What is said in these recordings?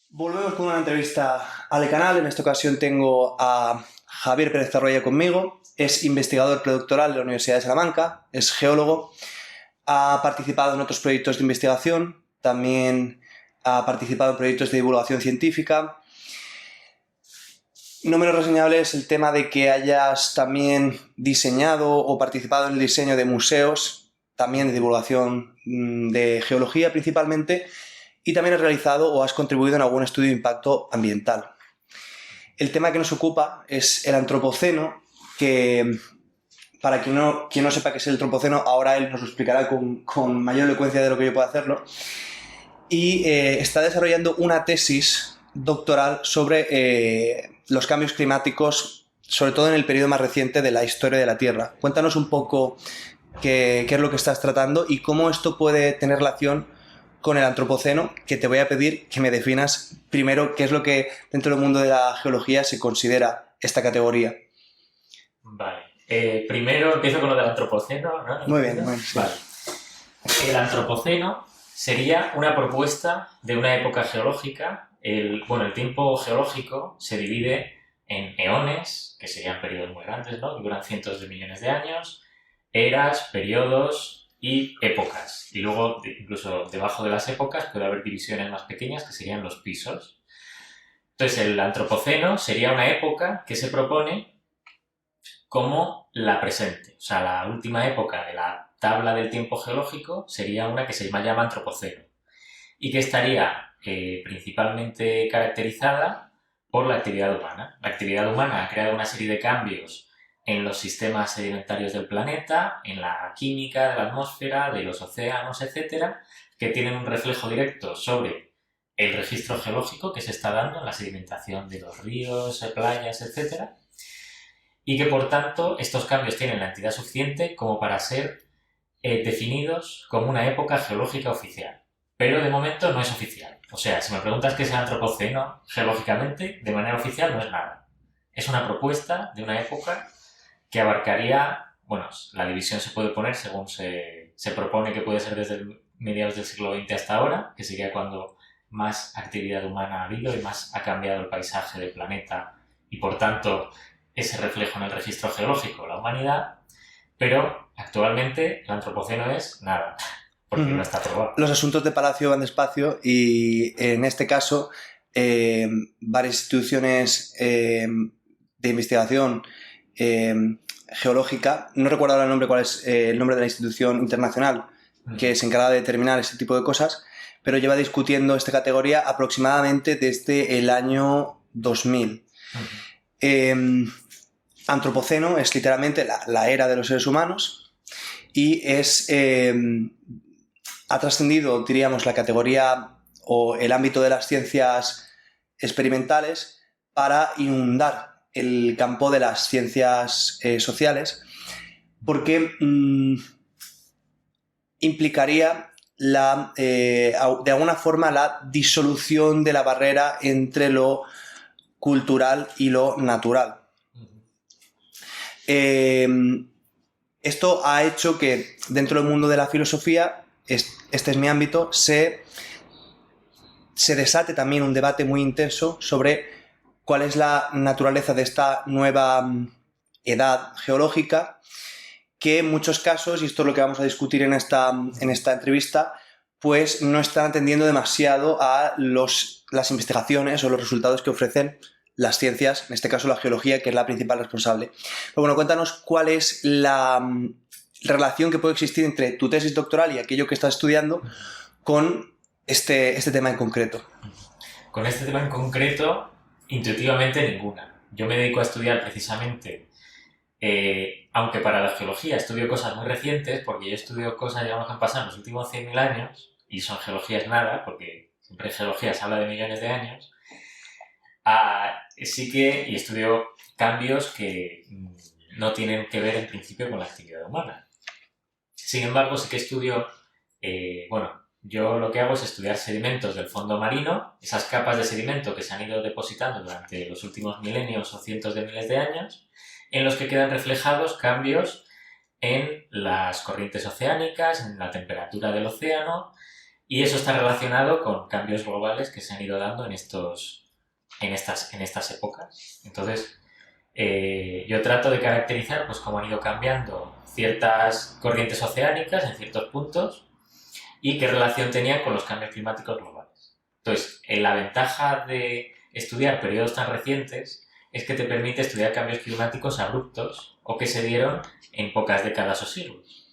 Volvemos con una entrevista al canal. En esta ocasión tengo a Javier Pérez Tarroya conmigo. Es investigador predoctoral de la Universidad de Salamanca, es geólogo, ha participado en otros proyectos de investigación, también ha participado en proyectos de divulgación científica. No menos reseñable es el tema de que hayas también diseñado o participado en el diseño de museos, también de divulgación de geología principalmente, y también has realizado o has contribuido en algún estudio de impacto ambiental. El tema que nos ocupa es el antropoceno, que para quien no sepa qué es el antropoceno, ahora él nos lo explicará con mayor elocuencia de lo que yo puedo hacerlo. Y está desarrollando una tesis doctoral sobre los cambios climáticos, sobre todo en el periodo más reciente de la historia de la Tierra. Cuéntanos un poco qué es lo que estás tratando y cómo esto puede tener relación con el antropoceno, que te voy a pedir que me definas primero qué es lo que dentro del mundo de la geología se considera esta categoría. Vale. Primero empiezo con lo del antropoceno, ¿no? Muy bien, bueno, sí. Vale. El antropoceno sería una propuesta de una época geológica. El tiempo geológico se divide en eones, que serían periodos muy grandes, ¿no? Que duran cientos de millones de años, eras, periodos y épocas. Y luego, incluso debajo de las épocas, puede haber divisiones más pequeñas que serían los pisos. Entonces, el antropoceno sería una época que se propone como la presente. O sea, la última época de la tabla del tiempo geológico sería una que se llama antropoceno y que estaría principalmente caracterizada por la actividad humana. La actividad humana ha creado una serie de cambios en los sistemas sedimentarios del planeta, en la química de la atmósfera, de los océanos, etcétera, que tienen un reflejo directo sobre el registro geológico que se está dando en la sedimentación de los ríos, playas, etcétera, y que por tanto estos cambios tienen la entidad suficiente como para ser definidos como una época geológica oficial. Pero de momento no es oficial. O sea, si me preguntas qué es el antropoceno geológicamente, de manera oficial no es nada. Es una propuesta de una época que abarcaría, bueno, la división se puede poner según se propone que puede ser desde mediados del siglo XX hasta ahora, que sería cuando más actividad humana ha habido y más ha cambiado el paisaje del planeta y por tanto ese reflejo en el registro geológico, la humanidad, pero actualmente el antropoceno es nada, porque no está aprobado. Los asuntos de Palacio van despacio y en este caso varias instituciones de investigación geológica, no recuerdo ahora el nombre, cuál es el nombre de la institución internacional que se encarga de determinar ese tipo de cosas, pero lleva discutiendo esta categoría aproximadamente desde el año 2000. Antropoceno es literalmente la era de los seres humanos y ha trascendido, diríamos, la categoría o el ámbito de las ciencias experimentales para inundar el campo de las ciencias sociales, porque implicaría de alguna forma la disolución de la barrera entre lo cultural y lo natural. Esto ha hecho que dentro del mundo de la filosofía, este es mi ámbito, se desate también un debate muy intenso sobre cuál es la naturaleza de esta nueva edad geológica, que en muchos casos, y esto es lo que vamos a discutir en esta entrevista, pues no están atendiendo demasiado a las investigaciones o los resultados que ofrecen las ciencias, en este caso la geología, que es la principal responsable. Pero bueno, cuéntanos cuál es la relación que puede existir entre tu tesis doctoral y aquello que estás estudiando con este tema en concreto. Con este tema en concreto, intuitivamente ninguna. Yo me dedico a estudiar precisamente, aunque para la geología estudio cosas muy recientes, porque yo estudio cosas, digamos, que han pasado en los últimos 100.000 años, y son geologías nada, porque siempre en geología se habla de millones de años. Sí que, y estudio cambios que no tienen que ver en principio con la actividad humana. Sin embargo, sí que estudio, yo lo que hago es estudiar sedimentos del fondo marino, esas capas de sedimento que se han ido depositando durante los últimos milenios o cientos de miles de años, en los que quedan reflejados cambios en las corrientes oceánicas, en la temperatura del océano, Y eso está relacionado con cambios globales que se han ido dando en estas épocas. Entonces, yo trato de caracterizar pues, cómo han ido cambiando ciertas corrientes oceánicas en ciertos puntos y qué relación tenían con los cambios climáticos globales. Entonces, la ventaja de estudiar periodos tan recientes es que te permite estudiar cambios climáticos abruptos o que se dieron en pocas décadas o siglos.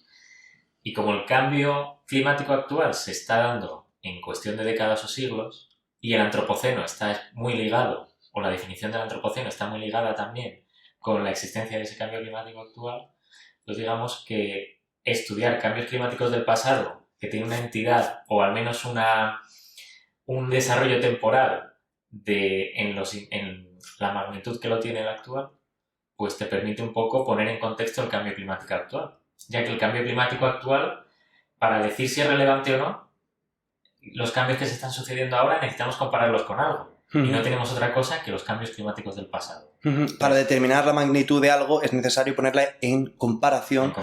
Y como el cambio climático actual se está dando en cuestión de décadas o siglos, y el antropoceno está muy ligado, o la definición del antropoceno está muy ligada también con la existencia de ese cambio climático actual, pues digamos que estudiar cambios climáticos del pasado, que tienen una entidad, o al menos un desarrollo temporal en la magnitud que lo tiene el actual, pues te permite un poco poner en contexto el cambio climático actual. Ya que el cambio climático actual, para decir si es relevante o no, los cambios que se están sucediendo ahora necesitamos compararlos con algo. Y no tenemos otra cosa que los cambios climáticos del pasado. Para determinar la magnitud de algo es necesario ponerla en comparación,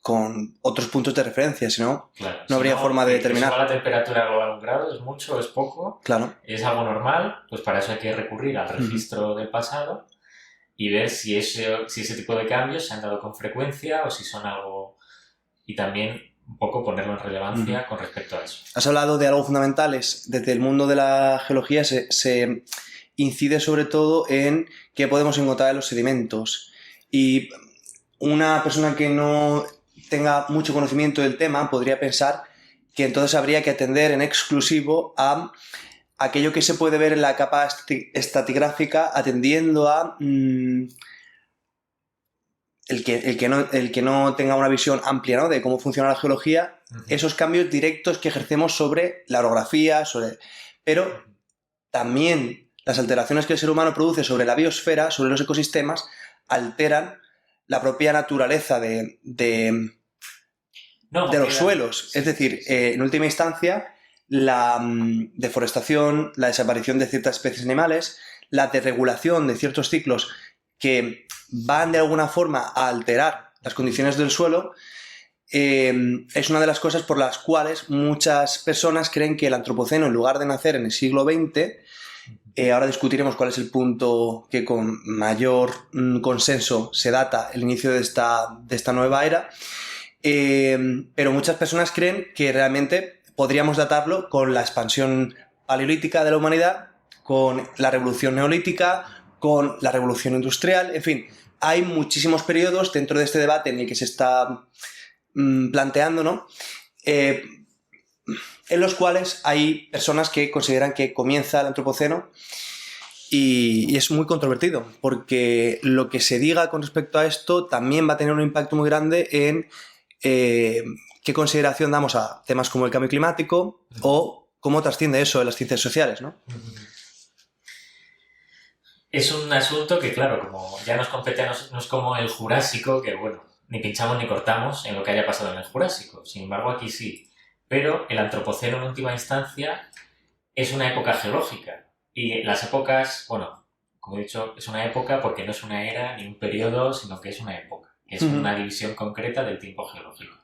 con otros puntos de referencia, si no, claro, no habría forma de determinar. Si la temperatura global 1 grado es mucho, es poco, claro. Es algo normal, pues para eso hay que recurrir al registro del pasado y ver si ese tipo de cambios se han dado con frecuencia o si son algo... Y también un poco ponerlo en relevancia con respecto a eso. Has hablado de algo fundamental, desde el mundo de la geología se incide sobre todo en qué podemos encontrar en los sedimentos. Y una persona que no tenga mucho conocimiento del tema podría pensar que entonces habría que atender en exclusivo a aquello que se puede ver en la capa estratigráfica, atendiendo a el que no tenga una visión amplia, ¿no?, de cómo funciona la geología, esos cambios directos que ejercemos sobre la orografía, pero también las alteraciones que el ser humano produce sobre la biosfera, sobre los ecosistemas, alteran la propia naturaleza de los suelos. Es decir, en última instancia, la deforestación, la desaparición de ciertas especies animales, la desregulación de ciertos ciclos que van de alguna forma a alterar las condiciones del suelo, es una de las cosas por las cuales muchas personas creen que el antropoceno, en lugar de nacer en el siglo XX, ahora discutiremos cuál es el punto que con mayor consenso se data el inicio de esta nueva era, pero muchas personas creen que realmente podríamos datarlo con la expansión paleolítica de la humanidad, con la revolución neolítica, con la revolución industrial, en fin, hay muchísimos periodos dentro de este debate en el que se está planteando, ¿no?, en los cuales hay personas que consideran que comienza el antropoceno y es muy controvertido, porque lo que se diga con respecto a esto también va a tener un impacto muy grande en qué consideración damos a temas como el cambio climático o cómo trasciende eso en las ciencias sociales, ¿no? Es un asunto que, claro, como ya nos compete, no es como el Jurásico, que, bueno, ni pinchamos ni cortamos en lo que haya pasado en el Jurásico. Sin embargo, aquí sí. Pero el antropoceno, en última instancia, es una época geológica. Y las épocas, bueno, como he dicho, es una época porque no es una era ni un periodo, sino que es una época. Es una división concreta del tiempo geológico.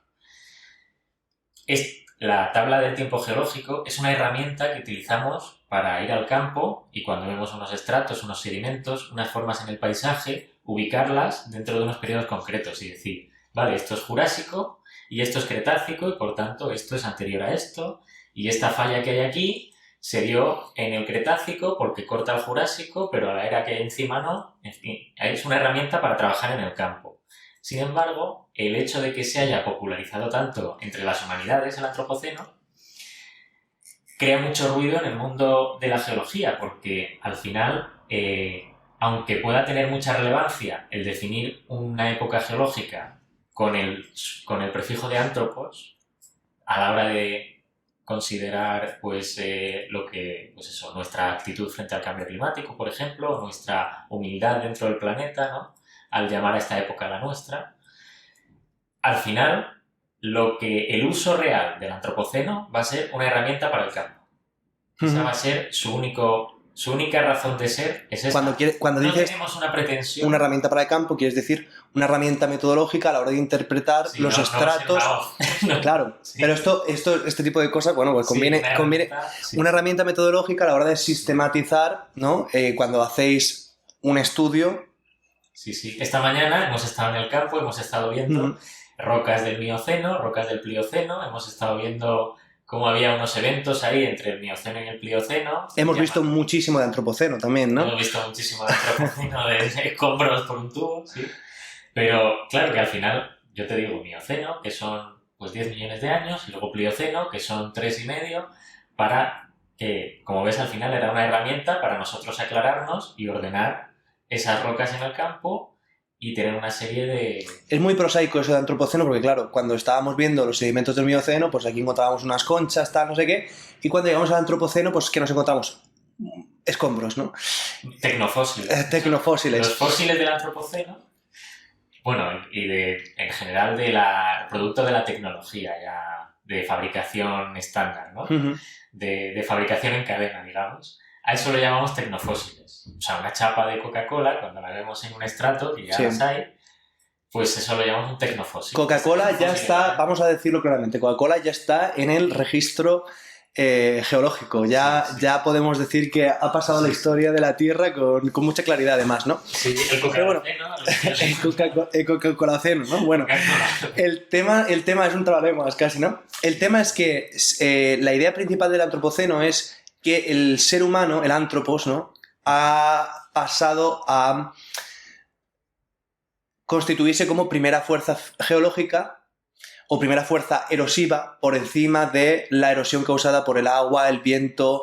La tabla del tiempo geológico es una herramienta que utilizamos para ir al campo y cuando vemos unos estratos, unos sedimentos, unas formas en el paisaje, ubicarlas dentro de unos periodos concretos y decir, vale, esto es Jurásico y esto es Cretácico y por tanto esto es anterior a esto y esta falla que hay aquí se dio en el Cretácico porque corta el Jurásico, pero a la era que hay encima no. En fin, es una herramienta para trabajar en el campo. Sin embargo, el hecho de que se haya popularizado tanto entre las humanidades el antropoceno crea mucho ruido en el mundo de la geología, porque al final, aunque pueda tener mucha relevancia el definir una época geológica con el prefijo de antropos, a la hora de considerar nuestra actitud frente al cambio climático, por ejemplo, nuestra humildad dentro del planeta, ¿no?, al llamar a esta época la nuestra, al final el uso real del antropoceno va a ser una herramienta para el campo. Esa va a ser su único Su única razón de ser es esta. Cuando no dices tenemos una pretensión. una herramienta para el campo, quieres decir una herramienta metodológica a la hora de interpretar los estratos. No. Claro, sí. Pero este tipo de cosas, bueno, pues conviene una herramienta metodológica a la hora de sistematizar, ¿no? Cuando hacéis un estudio. Sí. Esta mañana hemos estado en el campo, hemos estado viendo rocas del Mioceno, rocas del Plioceno, hemos estado viendo cómo había unos eventos ahí entre el Mioceno y el Plioceno. Hemos visto muchísimo de antropoceno también, ¿no? Hemos visto muchísimo de antropoceno, de escombros por un tubo, sí. Pero claro que al final, yo te digo Mioceno, que son pues 10 millones de años, y luego Plioceno, que son 3,5, para que, como ves, al final era una herramienta para nosotros aclararnos y ordenar esas rocas en el campo y tener una serie de... Es muy prosaico eso de antropoceno porque, claro, cuando estábamos viendo los sedimentos del Mioceno, pues aquí encontrábamos unas conchas, tal, no sé qué, y cuando llegamos al antropoceno, pues que nos encontramos escombros, ¿no? Tecnofósiles. Tecnofósiles. Los fósiles del antropoceno, bueno, y en general producto de la tecnología ya de fabricación estándar, ¿no? De fabricación en cadena, digamos. A eso lo llamamos tecnofósiles. O sea, una chapa de Coca-Cola, cuando la vemos en un estrato, que ya las hay, pues eso lo llamamos un tecnofósil. Coca-Cola ya está, vamos a decirlo claramente, Coca-Cola ya está en el registro geológico. Ya podemos decir que ha pasado la historia de la Tierra con mucha claridad, además, ¿no? Sí, el Coca-Cola. El Coca-Cola-ceno, ¿no? Bueno, el tema es un trabalenguas casi, ¿no? El tema es que la idea principal del antropoceno es que el ser humano, el antropos, ¿no?, ha pasado a constituirse como primera fuerza geológica o primera fuerza erosiva por encima de la erosión causada por el agua, el viento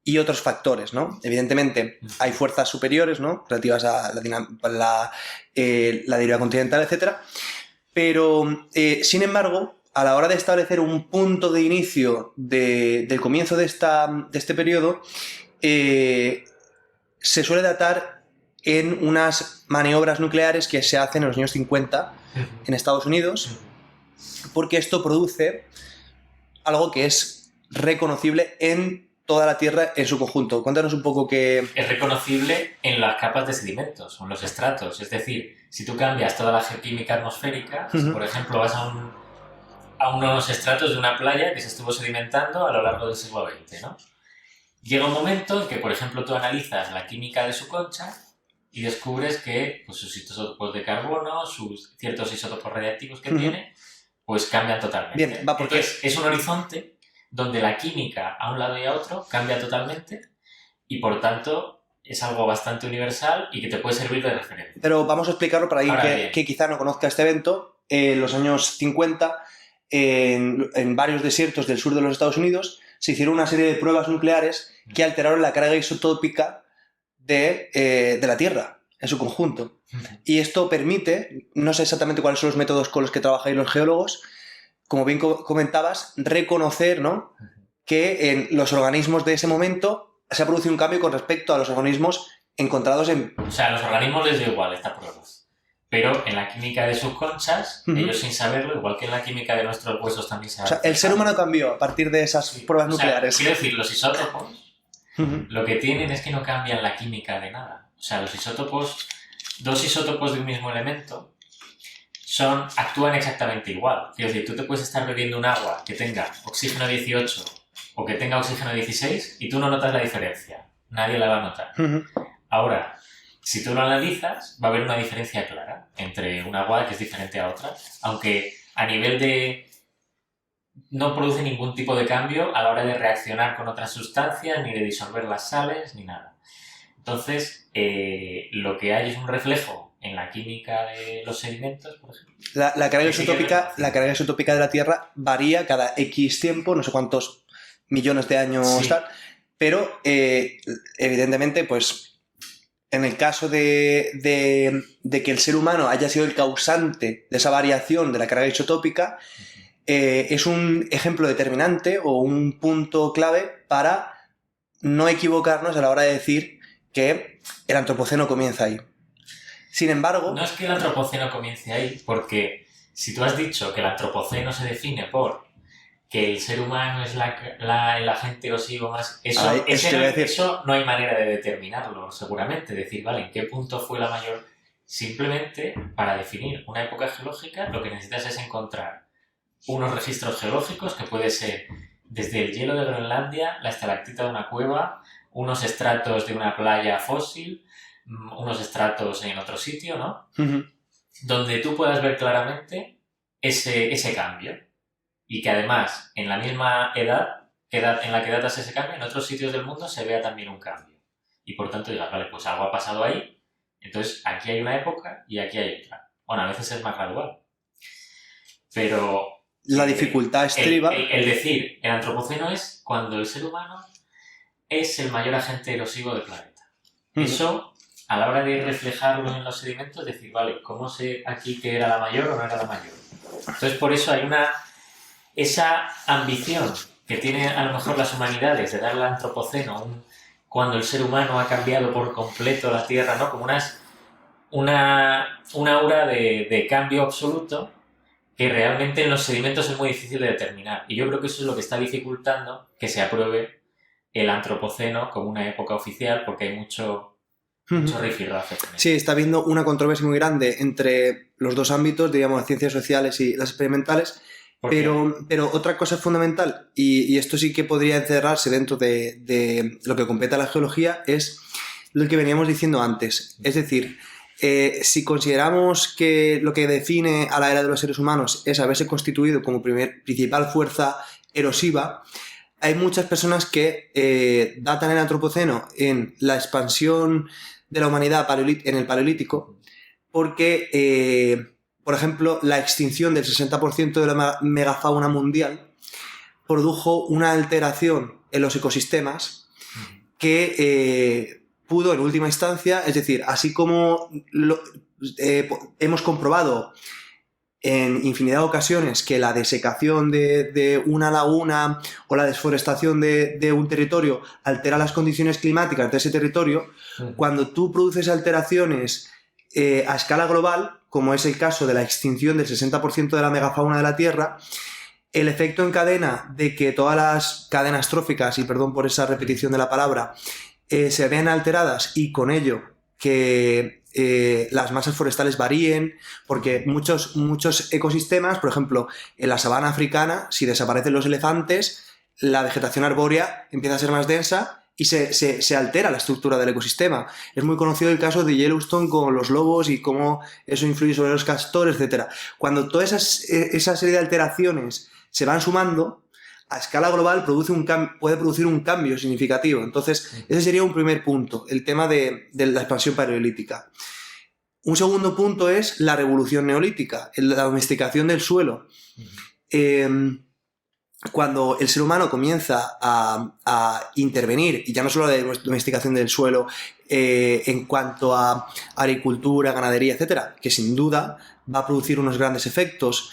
y otros factores, ¿no? Evidentemente hay fuerzas superiores, ¿no?, relativas a la deriva continental, etc. Pero, sin embargo, a la hora de establecer un punto de inicio del comienzo de este periodo, se suele datar en unas maniobras nucleares que se hacen en los años 50 en Estados Unidos, porque esto produce algo que es reconocible en toda la Tierra en su conjunto. Cuéntanos un poco qué... Es reconocible en las capas de sedimentos, o en los estratos. Es decir, si tú cambias toda la geoquímica atmosférica, si por ejemplo vas a unos estratos de una playa que se estuvo sedimentando a lo largo del siglo XX, ¿no? Llega un momento en que, por ejemplo, tú analizas la química de su concha y descubres que pues, sus isótopos de carbono, sus ciertos isótopos radiactivos que tiene, pues cambian totalmente. Bien, va, porque... Entonces, es un horizonte donde la química a un lado y a otro cambia totalmente y, por tanto, es algo bastante universal y que te puede servir de referencia. Pero vamos a explicarlo para alguien que quizá no conozca este evento. En los años 50, en varios desiertos del sur de los Estados Unidos, se hicieron una serie de pruebas nucleares que alteraron la carga isotópica de la Tierra en su conjunto. Y esto permite, no sé exactamente cuáles son los métodos con los que trabajáis los geólogos, como bien comentabas, reconocer, ¿no?, que en los organismos de ese momento se ha producido un cambio con respecto a los organismos encontrados en... O sea, a los organismos les da igual esta prueba. Pero en la química de sus conchas, ellos sin saberlo, igual que en la química de nuestros huesos también se ha... O sea, el ser humano cambió a partir de esas pruebas nucleares. Quiero decir, los isótopos lo que tienen es que no cambian la química de nada. O sea, los isótopos, dos isótopos de un mismo elemento, actúan exactamente igual. Quiero decir, tú te puedes estar bebiendo un agua que tenga oxígeno 18 o que tenga oxígeno 16 y tú no notas la diferencia. Nadie la va a notar. Ahora, si tú lo analizas, va a haber una diferencia clara entre un agua que es diferente a otra, aunque a nivel de... no produce ningún tipo de cambio a la hora de reaccionar con otras sustancias, ni de disolver las sales, ni nada. Entonces, lo que hay es un reflejo en la química de los sedimentos, por ejemplo. La carga isotópica de la Tierra varía cada X tiempo, no sé cuántos millones de años tal, pero evidentemente, pues... En el caso de que el ser humano haya sido el causante de esa variación de la carga isotópica, es un ejemplo determinante o un punto clave para no equivocarnos a la hora de decir que el antropoceno comienza ahí. Sin embargo... No es que el antropoceno comience ahí, porque si tú has dicho que el antropoceno se define por que el ser humano es el agente erosivo más... Eso no hay manera de determinarlo, seguramente. Decir, vale, ¿en qué punto fue la mayor...? Simplemente, para definir una época geológica, lo que necesitas es encontrar unos registros geológicos, que puede ser desde el hielo de Groenlandia, la estalactita de una cueva, unos estratos de una playa fósil, unos estratos en otro sitio, ¿no? Uh-huh. Donde tú puedas ver claramente ese cambio. Y que además, en la misma edad en la que datas ese cambio, en otros sitios del mundo se vea también un cambio. Y por tanto digas, vale, pues algo ha pasado ahí, entonces aquí hay una época y aquí hay otra. Bueno, a veces es más gradual. Pero... La dificultad estriba... El decir, el antropoceno es cuando el ser humano es el mayor agente erosivo del planeta. Uh-huh. Eso, a la hora de reflejarlo en los sedimentos, decir, vale, ¿cómo sé aquí que era la mayor o no era la mayor? Entonces, por eso hay esa ambición que tienen a lo mejor las humanidades de darle al antropoceno cuando el ser humano ha cambiado por completo la Tierra, ¿no? Como una aura de cambio absoluto que realmente en los sedimentos es muy difícil de determinar. Y yo creo que eso es lo que está dificultando que se apruebe el antropoceno como una época oficial, porque hay mucho rifirrafe. Sí, está habiendo una controversia muy grande entre los dos ámbitos, digamos, las ciencias sociales y las experimentales. Pero otra cosa fundamental, y esto sí que podría encerrarse dentro de lo que compete a la geología, es lo que veníamos diciendo antes. Es decir, si consideramos que lo que define a la era de los seres humanos es haberse constituido como principal fuerza erosiva, hay muchas personas que datan el antropoceno en la expansión de la humanidad en el Paleolítico, porque... por ejemplo, la extinción del 60% de la megafauna mundial produjo una alteración en los ecosistemas que pudo, en última instancia, es decir, así como hemos comprobado en infinidad de ocasiones que la desecación de una laguna o la desforestación de un territorio altera las condiciones climáticas de ese territorio, cuando tú produces alteraciones a escala global, como es el caso de la extinción del 60% de la megafauna de la Tierra, el efecto en cadena de que todas las cadenas tróficas, y perdón por esa repetición de la palabra, se vean alteradas y con ello que las masas forestales varíen, porque muchos ecosistemas, por ejemplo, en la sabana africana, si desaparecen los elefantes, la vegetación arbórea empieza a ser más densa y se altera la estructura del ecosistema. Es muy conocido el caso de Yellowstone con los lobos y cómo eso influye sobre los castores, etc. Cuando toda esa serie de alteraciones se van sumando, a escala global puede producir un cambio significativo. Entonces, ese sería un primer punto, el tema de la expansión paleolítica. Un segundo punto es la revolución neolítica, la domesticación del suelo. Cuando el ser humano comienza a intervenir, y ya no solo la domesticación del suelo, en cuanto a agricultura, ganadería, etcétera, que sin duda va a producir unos grandes efectos,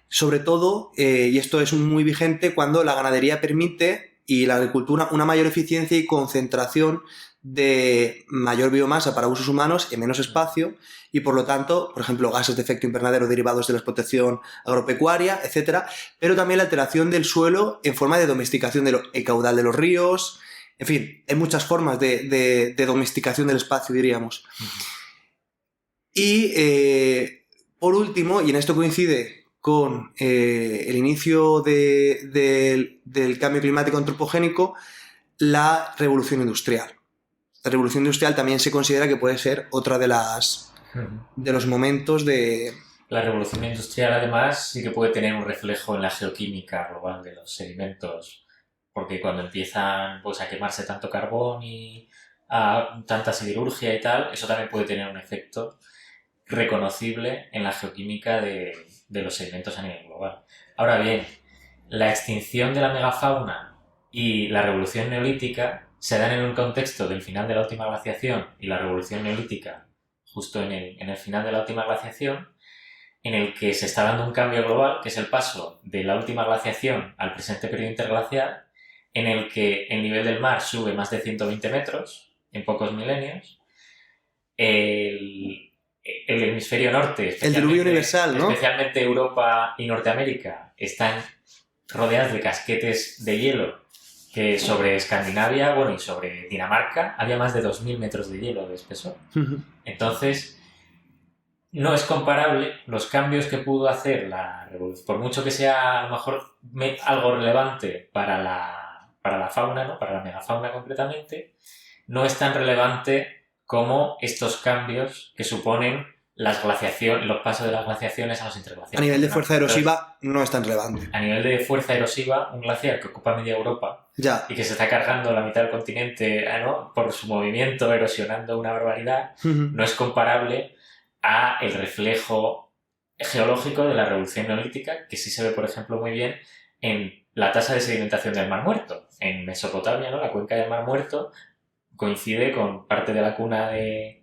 sobre todo, y esto es muy vigente, cuando la ganadería permite y la agricultura una mayor eficiencia y concentración de mayor biomasa para usos humanos en menos espacio y, por lo tanto, por ejemplo, gases de efecto invernadero derivados de la explotación agropecuaria, etcétera, pero también la alteración del suelo en forma de domesticación del caudal de los ríos. En fin, hay muchas formas de domesticación del espacio, diríamos. Y, por último, y en esto coincide con el inicio del cambio climático antropogénico, la revolución industrial. La revolución industrial también se considera que puede ser otra de los momentos de... La revolución industrial, además, sí que puede tener un reflejo en la geoquímica global de los sedimentos, porque cuando empiezan pues, a quemarse tanto carbón y tanta siderurgia y tal, eso también puede tener un efecto reconocible en la geoquímica de los sedimentos a nivel global. Ahora bien, la extinción de la megafauna y la revolución neolítica se dan en un contexto del final de la última glaciación y la revolución neolítica justo en el final de la última glaciación, en el que se está dando un cambio global, que es el paso de la última glaciación al presente periodo interglacial, en el que el nivel del mar sube más de 120 metros en pocos milenios. El hemisferio norte, el diluvio universal, ¿no? Especialmente Europa y Norteamérica, están rodeadas de casquetes de hielo, que sobre Escandinavia, bueno, y sobre Dinamarca había más de 2.000 metros de hielo de espesor. Entonces, no es comparable los cambios que pudo hacer la revolución, por mucho que sea a lo mejor algo relevante para la fauna, ¿no? Para la megafauna concretamente, no es tan relevante como estos cambios que suponen los pasos de las glaciaciones a los interglaciares. A nivel de fuerza erosiva no es tan relevante. A nivel de fuerza erosiva, un glaciar que ocupa media Europa y que se está cargando la mitad del continente, ¿no? Por su movimiento, erosionando una barbaridad, no es comparable a el reflejo geológico de la revolución neolítica, que sí se ve, por ejemplo, muy bien en la tasa de sedimentación del Mar Muerto. En Mesopotamia, ¿no? La cuenca del Mar Muerto coincide con parte de la cuna de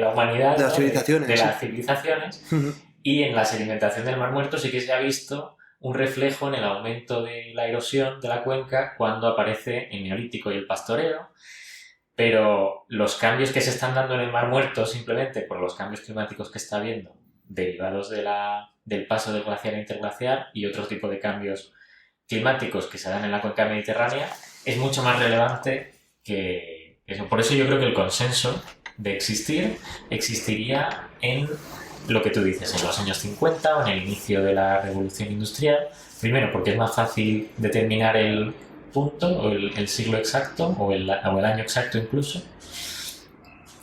la humanidad, de las civilizaciones, de las civilizaciones, y en la sedimentación del Mar Muerto sí que se ha visto un reflejo en el aumento de la erosión de la cuenca cuando aparece el Neolítico y el pastoreo, pero los cambios que se están dando en el Mar Muerto simplemente por los cambios climáticos que está habiendo, derivados del paso del glaciar a interglaciar y otro tipo de cambios climáticos que se dan en la cuenca mediterránea, es mucho más relevante que eso. Por eso yo creo que el consenso de existiría en lo que tú dices, en los años 50 o en el inicio de la revolución industrial. Primero, porque es más fácil determinar el punto o el siglo exacto o el año exacto incluso,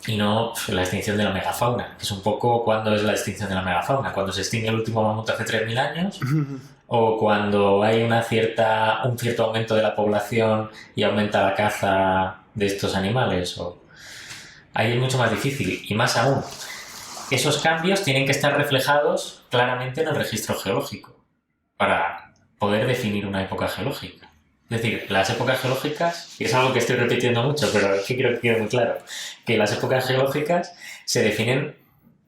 y no la extinción de la megafauna, que es un poco cuando es la extinción de la megafauna, cuando se extingue el último mamut hace 3.000 años o cuando hay un cierto aumento de la población y aumenta la caza de estos animales. Ahí es mucho más difícil, y más aún, esos cambios tienen que estar reflejados claramente en el registro geológico para poder definir una época geológica. Es decir, las épocas geológicas, y es algo que estoy repitiendo mucho, pero es que quiero que quede muy claro, que las épocas geológicas se definen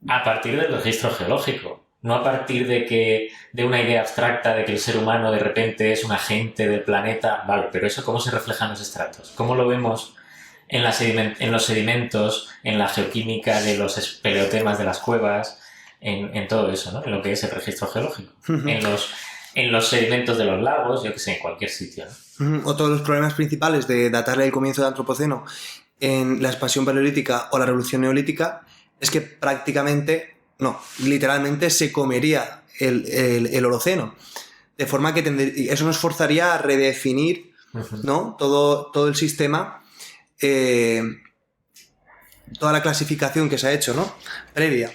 a partir del registro geológico, no a partir de una idea abstracta de que el ser humano de repente es un agente del planeta. Vale, pero eso ¿cómo se refleja en los estratos? ¿Cómo lo vemos en los sedimentos, en la geoquímica de los paleotemas de las cuevas, en todo eso, ¿no? En lo que es el registro geológico, en los sedimentos de los lagos, yo que sé, en cualquier sitio, ¿no? Otro de los problemas principales de datarle el comienzo del Antropoceno en la expansión paleolítica o la revolución neolítica es que literalmente se comería el Holoceno, de forma que eso nos forzaría a redefinir, ¿no? todo el sistema, toda la clasificación que se ha hecho, ¿no? Previa.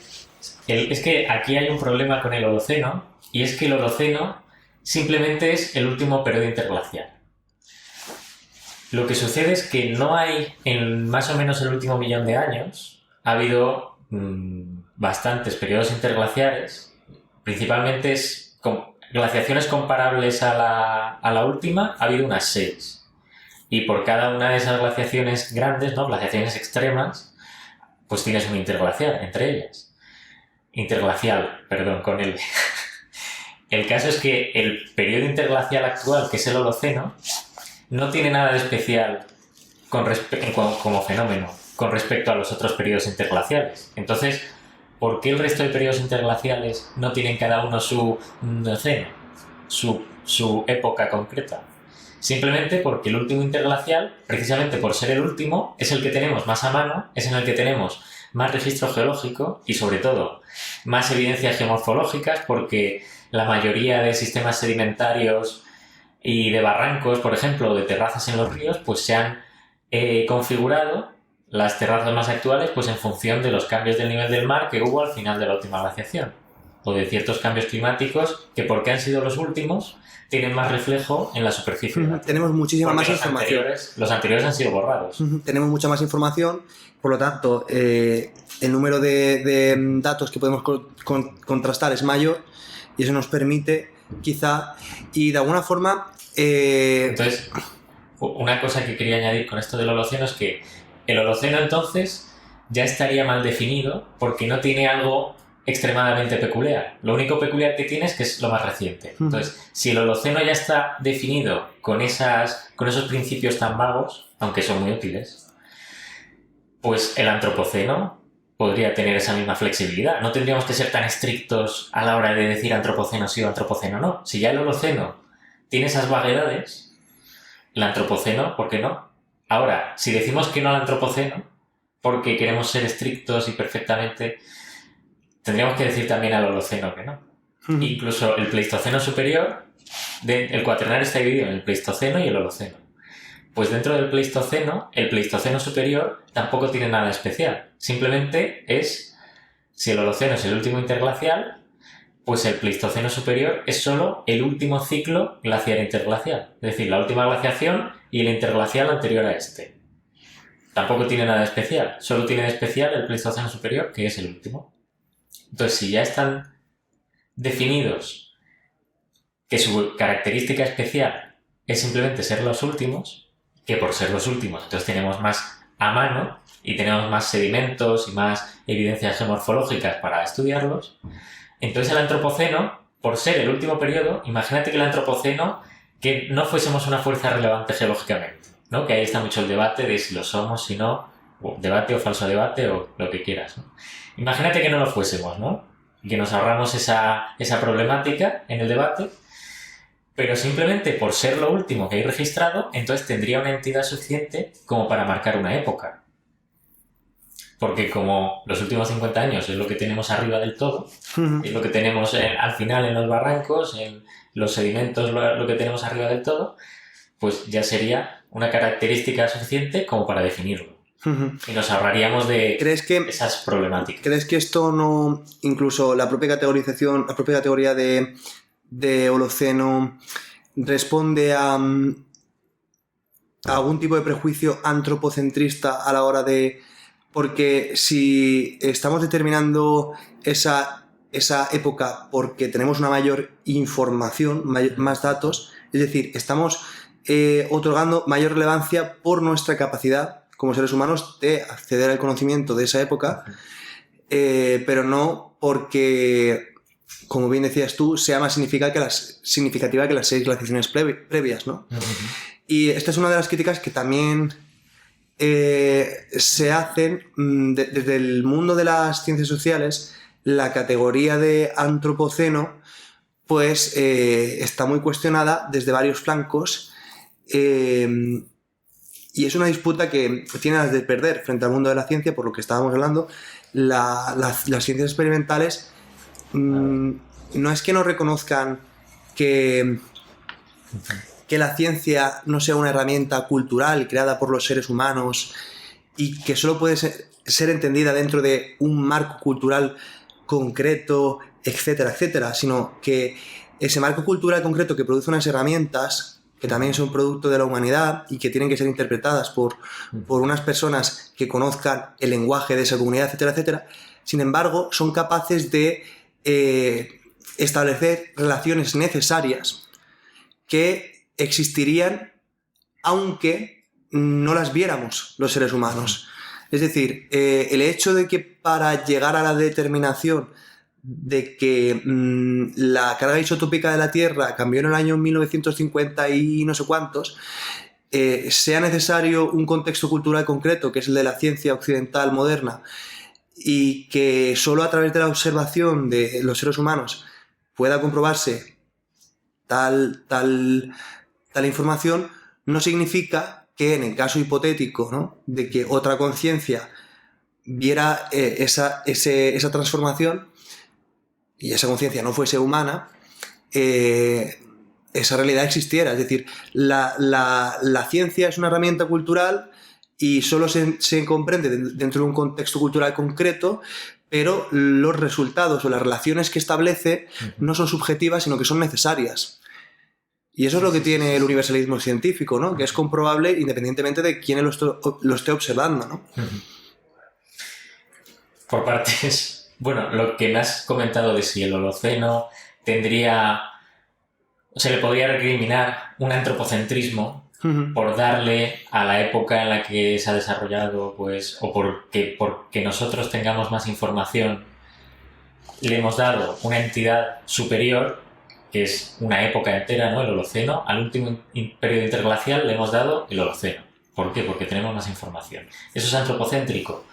Es que aquí hay un problema con el Holoceno, y es que el Holoceno simplemente es el último periodo interglacial. Lo que sucede es que no hay, en más o menos el último 1.000.000 de años, ha habido bastantes periodos interglaciares, principalmente glaciaciones comparables a la última, ha habido unas 6. Y por cada una de esas glaciaciones grandes, ¿no? Glaciaciones extremas, pues tienes un interglacial entre ellas. Interglacial, perdón, con L. El caso es que el periodo interglacial actual, que es el Holoceno, no tiene nada de especial como fenómeno con respecto a los otros periodos interglaciales. Entonces, ¿por qué el resto de periodos interglaciales no tienen cada uno su océano, su época concreta? Simplemente porque el último interglacial, precisamente por ser el último, es el que tenemos más a mano, es en el que tenemos más registro geológico y, sobre todo, más evidencias geomorfológicas, porque la mayoría de sistemas sedimentarios y de barrancos, por ejemplo, de terrazas en los ríos, pues se han configurado, las terrazas más actuales, pues en función de los cambios del nivel del mar que hubo al final de la última glaciación, o de ciertos cambios climáticos que, porque han sido los últimos, tienen más reflejo en la superficie. Tenemos muchísima más información. Los anteriores han sido borrados. Tenemos mucha más información, por lo tanto, el número de datos que podemos contrastar es mayor, y eso nos permite, quizá, y de alguna forma... Entonces, una cosa que quería añadir con esto del Holoceno es que el Holoceno, entonces, ya estaría mal definido porque no tiene algo extremadamente peculiar. Lo único peculiar que tiene es que es lo más reciente. Entonces, si el Holoceno ya está definido con esos principios tan vagos, aunque son muy útiles, pues el Antropoceno podría tener esa misma flexibilidad. No tendríamos que ser tan estrictos a la hora de decir Antropoceno sí o Antropoceno no. Si ya el Holoceno tiene esas vaguedades, el antropoceno, ¿por qué no? Ahora, si decimos que no al antropoceno, porque queremos ser estrictos y perfectamente, tendríamos que decir también al holoceno que no. Incluso el Pleistoceno superior, el Cuaternario está dividido en el Pleistoceno y el Holoceno. Pues dentro del Pleistoceno, el Pleistoceno superior tampoco tiene nada especial. Simplemente es, si el Holoceno es el último interglacial, pues el Pleistoceno superior es solo el último ciclo glaciar interglacial. Es decir, la última glaciación y el interglacial anterior a este. Tampoco tiene nada especial. Solo tiene de especial el Pleistoceno superior, que es el último. Entonces, si ya están definidos que su característica especial es simplemente ser los últimos, que por ser los últimos entonces tenemos más a mano y tenemos más sedimentos y más evidencias geomorfológicas para estudiarlos, entonces el antropoceno, por ser el último periodo, imagínate que el antropoceno, que no fuésemos una fuerza relevante geológicamente, ¿no? Que ahí está mucho el debate de si lo somos, si no, o debate o falso debate o lo que quieras, ¿no? Imagínate que no lo fuésemos, ¿no? Y que nos ahorramos esa problemática en el debate, pero simplemente por ser lo último que hay registrado, entonces tendría una entidad suficiente como para marcar una época. Porque como los últimos 50 años es lo que tenemos arriba del todo, es lo que tenemos al final en los barrancos, en los sedimentos, lo que tenemos arriba del todo, pues ya sería una característica suficiente como para definirlo. Y nos ahorraríamos de esas problemáticas. ¿Crees que esto no, incluso la propia categorización, la propia categoría de Holoceno responde a algún tipo de prejuicio antropocentrista a la hora de... Porque si estamos determinando esa época porque tenemos una mayor información, más datos, es decir, estamos otorgando mayor relevancia por nuestra capacidad como seres humanos de acceder al conocimiento de esa época, pero no porque, como bien decías tú, sea más significativa que las 6 glaciaciones previas, ¿no? Y esta es una de las críticas que también se hacen desde el mundo de las ciencias sociales. La categoría de antropoceno pues está muy cuestionada desde varios flancos, y es una disputa que tiene las de perder frente al mundo de la ciencia, por lo que estábamos hablando. Las ciencias experimentales no es que no reconozcan que la ciencia no sea una herramienta cultural creada por los seres humanos y que solo puede ser entendida dentro de un marco cultural concreto, etcétera, etcétera, sino que ese marco cultural concreto que produce unas herramientas que también son producto de la humanidad y que tienen que ser interpretadas por unas personas que conozcan el lenguaje de esa comunidad, etcétera, etcétera. Sin embargo, son capaces de establecer relaciones necesarias que existirían aunque no las viéramos los seres humanos. Es decir, el hecho de que para llegar a la determinación de que la carga isotópica de la Tierra cambió en el año 1950 y no sé cuántos, sea necesario un contexto cultural concreto, que es el de la ciencia occidental moderna, y que solo a través de la observación de los seres humanos pueda comprobarse tal información, no significa que en el caso hipotético, ¿no?, de que otra conciencia viera esa transformación y esa conciencia no fuese humana, esa realidad existiera. Es decir, la ciencia es una herramienta cultural y solo se comprende dentro de un contexto cultural concreto, pero los resultados o las relaciones que establece no son subjetivas, sino que son necesarias. Y eso es lo que tiene el universalismo científico, ¿no?, que es comprobable independientemente de quién lo esté observando, ¿no? Por partes. Bueno, lo que me has comentado de si el Holoceno se le podría recriminar un antropocentrismo por darle a la época en la que se ha desarrollado, pues, o porque nosotros tengamos más información, le hemos dado una entidad superior, que es una época entera, ¿no?, el Holoceno. Al último periodo interglacial le hemos dado el Holoceno. ¿Por qué? Porque tenemos más información. ¿Eso es antropocéntrico?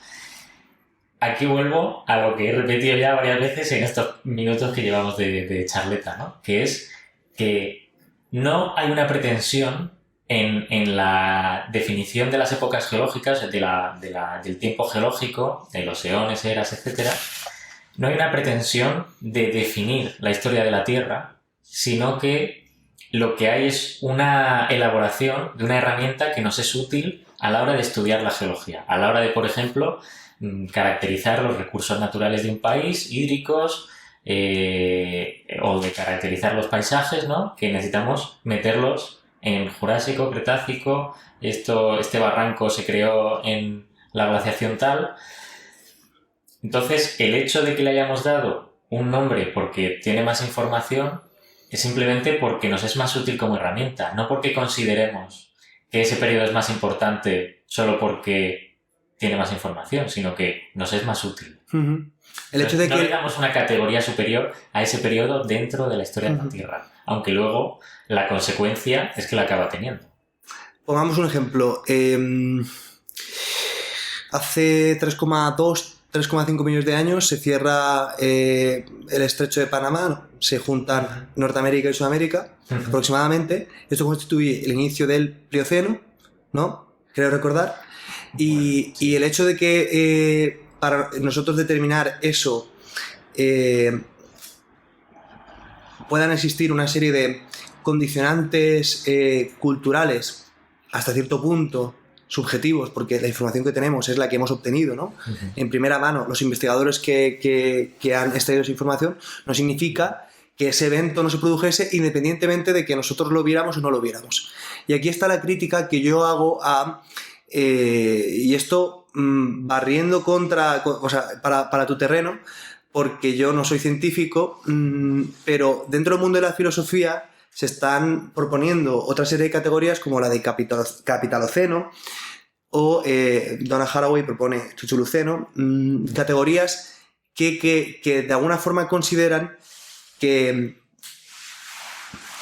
Aquí vuelvo a lo que he repetido ya varias veces en estos minutos que llevamos de charleta, ¿no?, que es que no hay una pretensión en la definición de las épocas geológicas, del tiempo geológico, de los eones, eras, etcétera. No hay una pretensión de definir la historia de la Tierra, sino que lo que hay es una elaboración de una herramienta que nos es útil a la hora de estudiar la geología, a la hora de, por ejemplo, caracterizar los recursos naturales de un país, hídricos, o de caracterizar los paisajes, ¿no? Que necesitamos meterlos en Jurásico, Cretácico, este barranco se creó en la glaciación tal. Entonces, el hecho de que le hayamos dado un nombre porque tiene más información es simplemente porque nos es más útil como herramienta, no porque consideremos que ese periodo es más importante solo porque tiene más información, sino que nos es más útil. Uh-huh. El hecho de no que le damos una categoría superior a ese periodo dentro de la historia de la Tierra, aunque luego la consecuencia es que la acaba teniendo. Pongamos un ejemplo. Hace 3,5 millones de años se cierra el estrecho de Panamá, ¿no? Se juntan Norteamérica y Sudamérica aproximadamente. Esto constituye el inicio del Plioceno, ¿no? Creo recordar. Y el hecho de que para nosotros determinar eso puedan existir una serie de condicionantes culturales hasta cierto punto subjetivos, porque la información que tenemos es la que hemos obtenido, ¿no? En primera mano, los investigadores que han extraído esa información, no significa que ese evento no se produjese independientemente de que nosotros lo viéramos o no lo viéramos. Y aquí está la crítica que yo hago a... y esto barriendo para tu terreno, porque yo no soy científico, pero dentro del mundo de la filosofía se están proponiendo otra serie de categorías como la de capitaloceno o Donna Haraway propone chuchuluceno, categorías que de alguna forma consideran que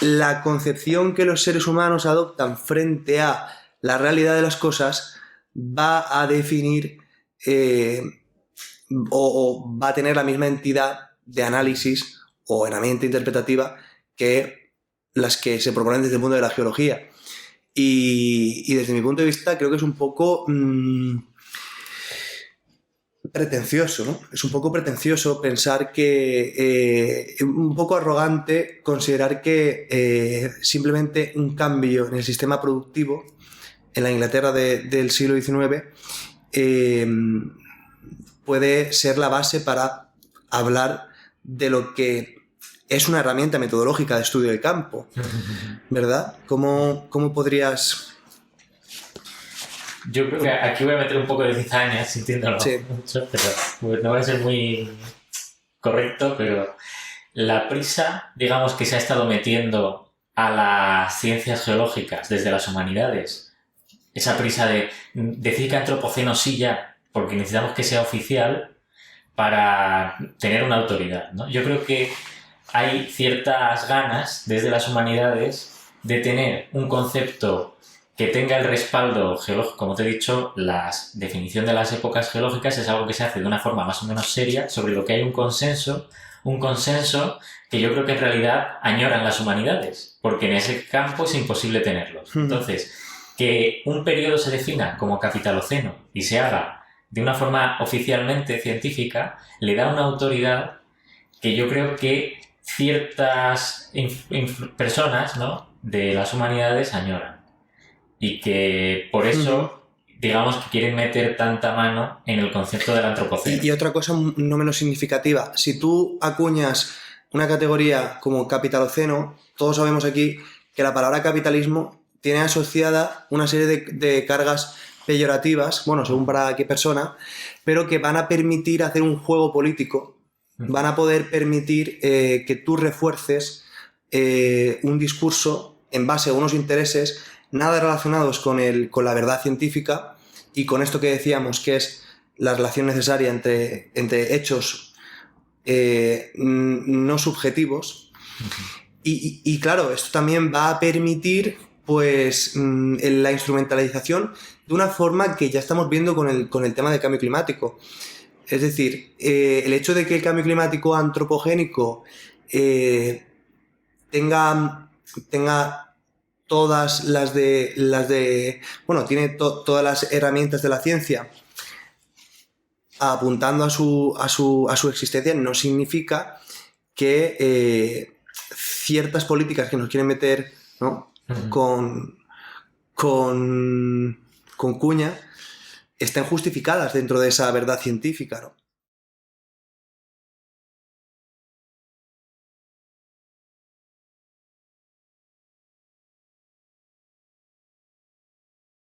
la concepción que los seres humanos adoptan frente a la realidad de las cosas va a definir o va a tener la misma entidad de análisis o herramienta interpretativa que las que se proponen desde el mundo de la geología. Y desde mi punto de vista creo que es un poco pretencioso, ¿no? Es un poco pretencioso pensar que... un poco arrogante considerar que simplemente un cambio en el sistema productivo en la Inglaterra del siglo XIX puede ser la base para hablar de lo que es una herramienta metodológica de estudio del campo, ¿verdad? ¿Cómo podrías...? Yo creo que aquí voy a meter un poco de cizaña, sintiéndolo mucho, pero pues no va a ser muy correcto, pero la prisa, digamos, que se ha estado metiendo a las ciencias geológicas desde las humanidades, esa prisa de decir que antropoceno sí ya, porque necesitamos que sea oficial para tener una autoridad, ¿no? Yo creo que hay ciertas ganas desde las humanidades de tener un concepto que tenga el respaldo geológico. Como te he dicho, la definición de las épocas geológicas es algo que se hace de una forma más o menos seria, sobre lo que hay un consenso que yo creo que en realidad añoran las humanidades, porque en ese campo es imposible tenerlos. Entonces, que un periodo se defina como capitaloceno y se haga de una forma oficialmente científica, le da una autoridad que yo creo que ciertas personas, ¿no?, de las humanidades añoran. Y que por eso, digamos, que quieren meter tanta mano en el concepto del antropoceno. Y otra cosa no menos significativa, si tú acuñas una categoría como capitaloceno, todos sabemos aquí que la palabra capitalismo tiene asociada una serie de cargas peyorativas, bueno, según para qué persona, pero que van a permitir hacer un juego político, van a poder permitir que tú refuerces un discurso en base a unos intereses nada relacionados con la verdad científica y con esto que decíamos, que es la relación necesaria entre hechos no subjetivos. Y claro, esto también va a permitir pues la instrumentalización de una forma que ya estamos viendo con el tema del cambio climático. Es decir, el hecho de que el cambio climático antropogénico tenga todas bueno, tiene todas las herramientas de la ciencia apuntando a su existencia, no significa que ciertas políticas que nos quieren meter, ¿no? con cuña estén justificadas dentro de esa verdad científica, ¿no?